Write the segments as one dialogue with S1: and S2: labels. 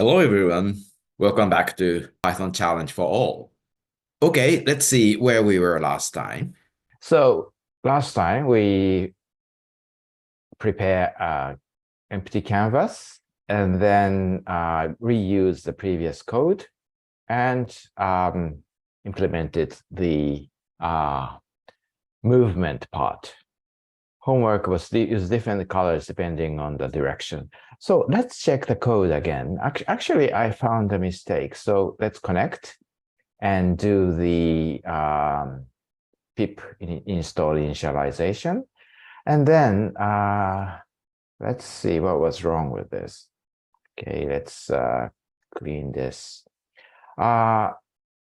S1: Hello, everyone. Welcome back to Python Challenge for All. Okay, let's see where we were last time.
S2: So last time we prepare an empty canvas and then reuse the previous code and implemented the movement part. Homework was use different colors depending on the direction. So let's check the code again. Actually, I found a mistake. So let's connect and do the pip install initialization. And then let's see what was wrong with this. Okay, let's clean this. I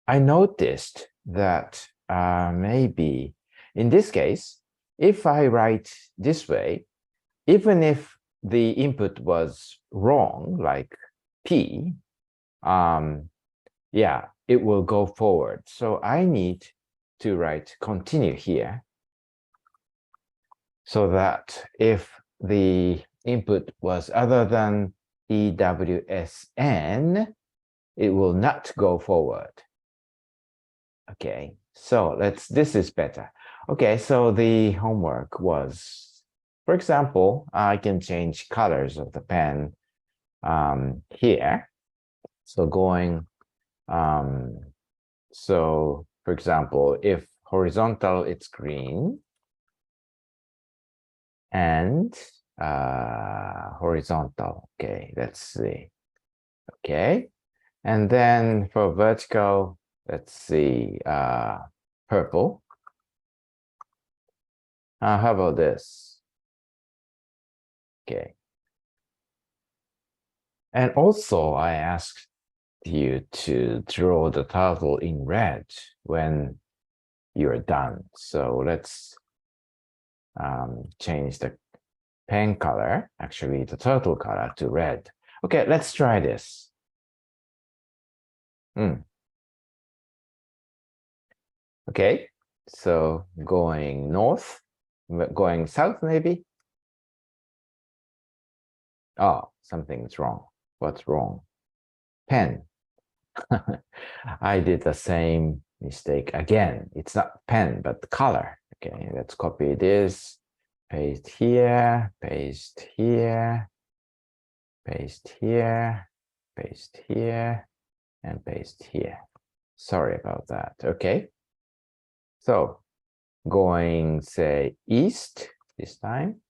S2: noticed that maybe in this case, if I write this way, even if the input was wrong, like P, yeah, it will go forward. So I need to write continue here so that if the input was other than EWSN, it will not go forward. Okay, so this is better. Okay, so the homework was, for example, I can change colors of the pen here. So so for example, if horizontal, it's green, and horizontal. Okay, let's see. Okay, and then for vertical, let's see, purple. How about this? Okay. And also, I asked you to draw the turtle in red when you're done. So let's change the pen color, actually the turtle color, to red. Okay, let's try this. Okay, so going north, going south maybe. Oh, something's wrong. What's wrong? Pen. I did the same mistake again. It's not pen, but color. Okay, let's copy this, paste here, paste here, paste here, paste here, and paste here. Sorry about that. Okay. So going, say, east this time.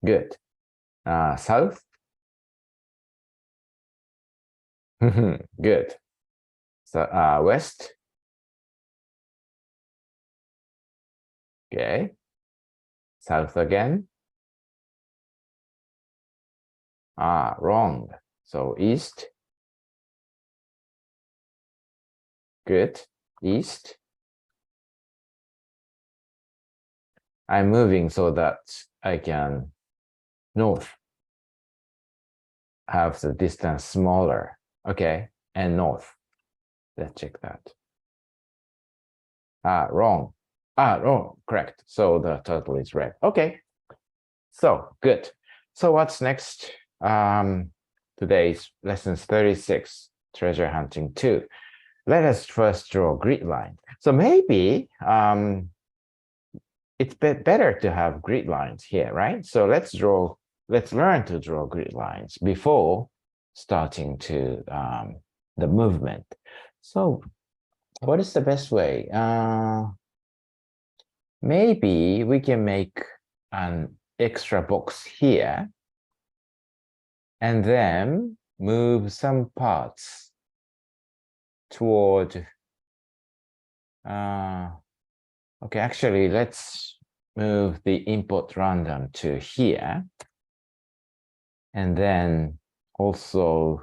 S2: Good. South. Good. So west. Okay. South again. Wrong. So east. Good. East. I'm moving so that I can north. Have the distance smaller. Okay. And north. Let's check that. Wrong. Wrong. Correct. So the turtle is red. Okay. So good. So what's next? Today's lessons 36, treasure hunting 2. Let us first draw grid line. So maybe it's better to have grid lines here, right? So let's learn to draw grid lines before starting to the movement. So what is the best way? Maybe we can make an extra box here and then move some parts toward okay, actually let's move the input random to here and then also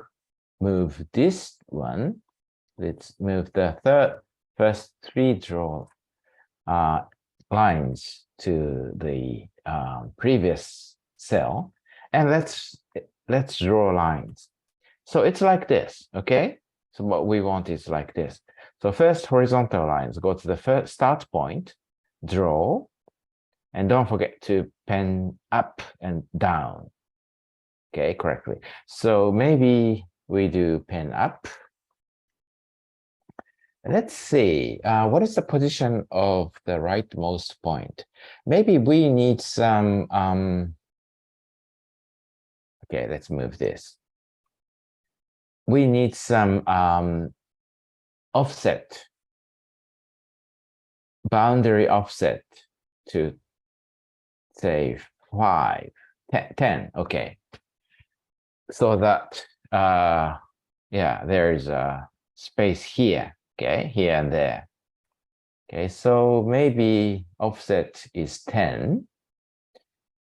S2: move this one. Let's move the first 3 draw lines to the previous cell, and let's draw lines. So it's like this, okay? So what we want is like this. So first horizontal lines, go to the first start point, draw, and don't forget to pen up and down. Okay, correctly. So maybe we do pen up. Let's see, what is the position of the rightmost point? Maybe we need some, okay, let's move this. We need some offset, boundary offset to say 5, 10, okay. So that, yeah, there's a space here, okay, here and there. Okay, so maybe offset is 10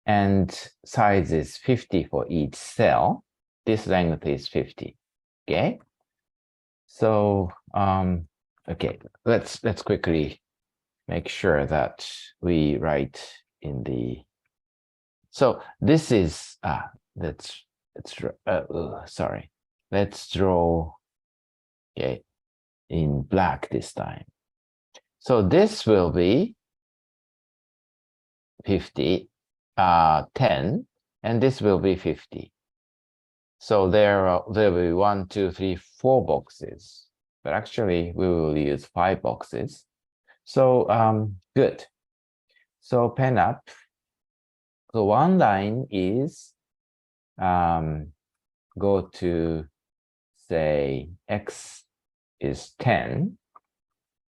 S2: and size is 50 for each cell. This length is 50, okay? So, okay, let's quickly make sure that we write in the, so this is, let's sorry, let's draw, okay, in black this time. So this will be 50, 10, and this will be 50. So there will be 1, 2, 3, 4 boxes, but actually we will use 5 boxes. So good. So pen up. So one line is go to say x is 10,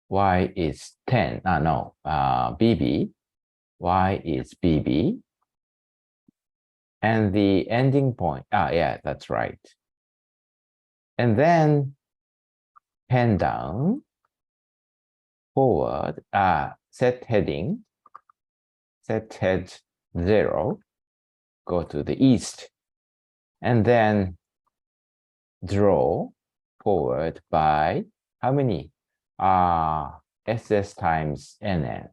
S2: y is 10. No, bb, y is bb. And the ending point, yeah, that's right. And then pen down, forward, set heading, set head 0, go to the east, and then draw forward by how many? SS times NN.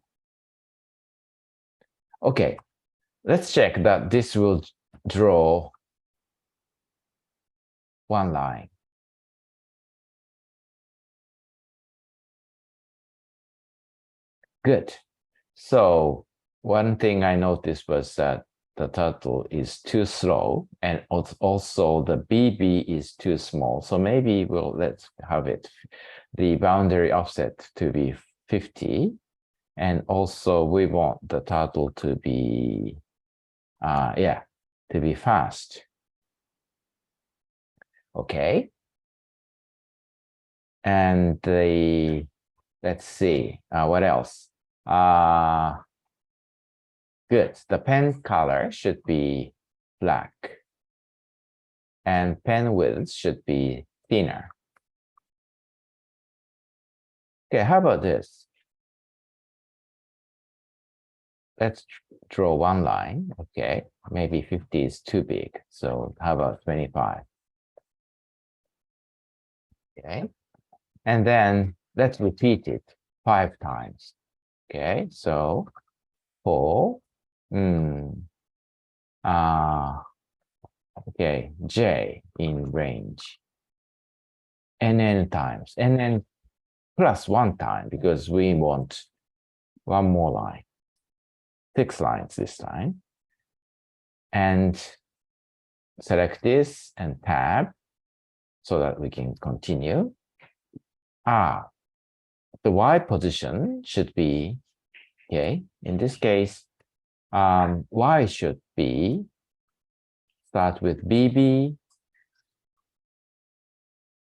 S2: Okay, let's check that this will draw one line. Good. So one thing I noticed was that the turtle is too slow, and also the BB is too small. So maybe let's have it, the boundary offset to be 50. And also we want the turtle to be, yeah, to be fast. Okay. And let's see, what else? Good. The pen color should be black. And pen width should be thinner. Okay, how about this? Let's draw one line. Okay, maybe 50 is too big. So how about 25? Okay, and then let's repeat it 5 times. Okay, so 4, okay, J in range, NN times, NN plus 1 time, because we want one more line, 6 lines this time, and select this and tab so that we can continue. The Y position should be, okay, in this case, Y should be, start with BB.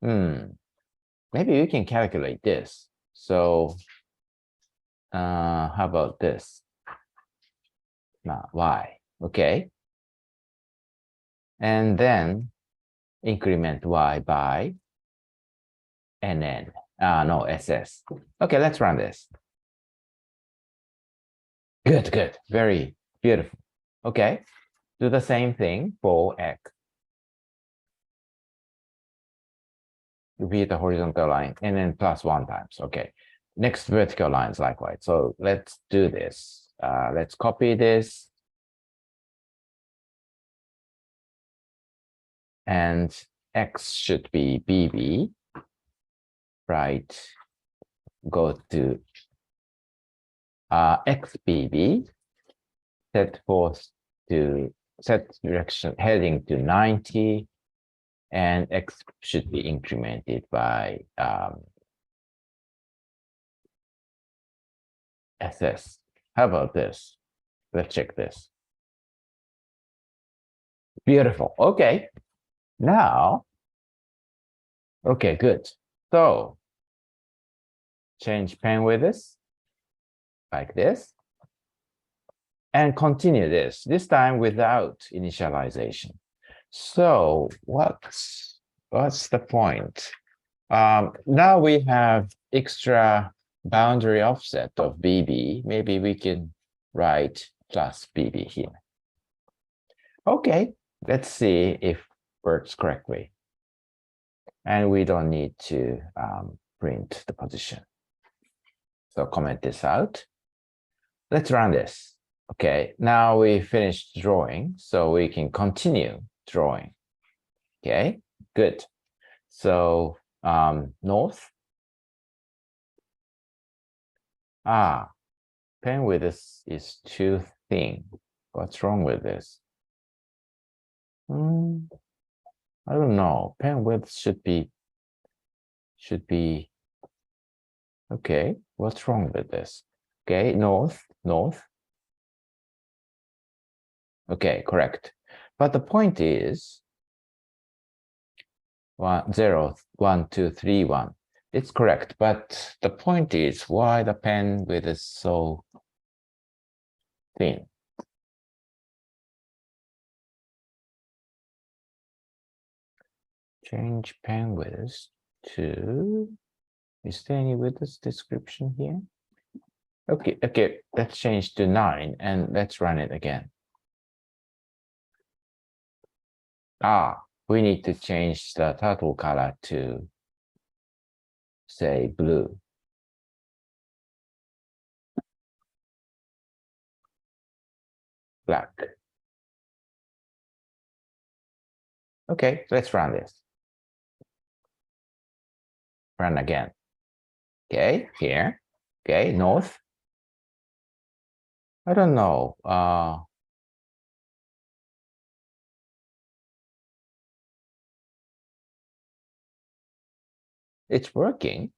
S2: Maybe we can calculate this. So how about this? Y, okay. And then increment Y by NN. No, SS. Okay, let's run this. Good, good. Very beautiful. Okay, do the same thing for X. Repeat the horizontal line and then plus 1 times. Okay, next vertical lines likewise. So let's do this. Let's copy this. And X should be BB. Right. Go to XBB. Set forth to set direction heading to 90, and x should be incremented by SS. How about this? Let's check this. Beautiful. Okay. Now, okay, good. So change pen width like this and continue this time without initialization. So what's the point? Now we have extra boundary offset of BB. Maybe we can write plus BB here. Okay, let's see if works correctly. And we don't need to print the position. So comment this out. Let's run this. Okay, now we finished drawing, so we can continue drawing. Okay, good. So north. Pen width is too thin. What's wrong with this? I don't know. Pen width should be okay. What's wrong with this? Okay, north. Okay, correct. But the point is 1, 0, 1, 2, 3, 1. It's correct, but the point is why the pen width is so thin. Change pen width to, is there any width description here? Okay, let's change to 9 and let's run it again. We need to change the turtle color to, say, blue. Black. Okay, let's run this. Run again. Okay, here. Okay, north. I don't know. It's working.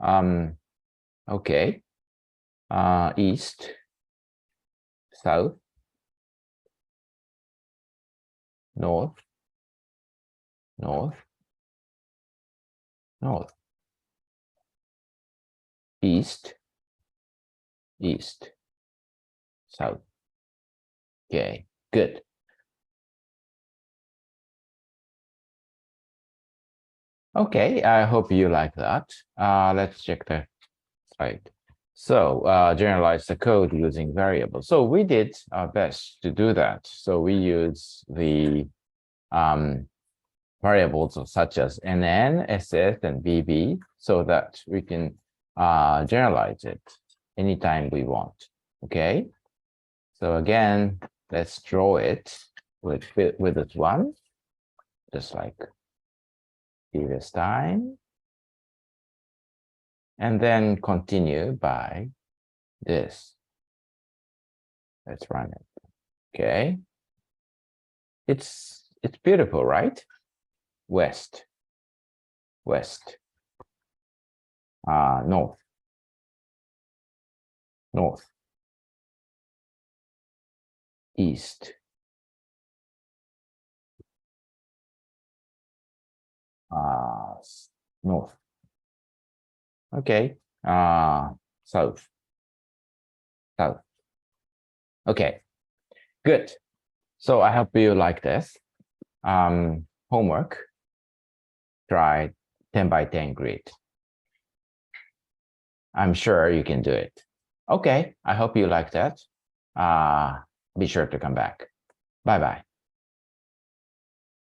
S2: Okay. East, south, north, east, south. Okay, good. Okay, I hope you like that. Let's check the slide. So generalize the code using variables. So we did our best to do that. So we use the variables such as NN, SS, and BB so that we can generalize it anytime we want. Okay. So again, let's draw it with this one, just like previous time. And then continue by this. Let's run it. Okay. It's beautiful, right? West, north, east, north. Okay, south. Okay, good. So I hope you like this. Homework. Try 10 by 10 grid. I'm sure you can do it. Okay, I hope you like that. Be sure to come back. Bye-bye.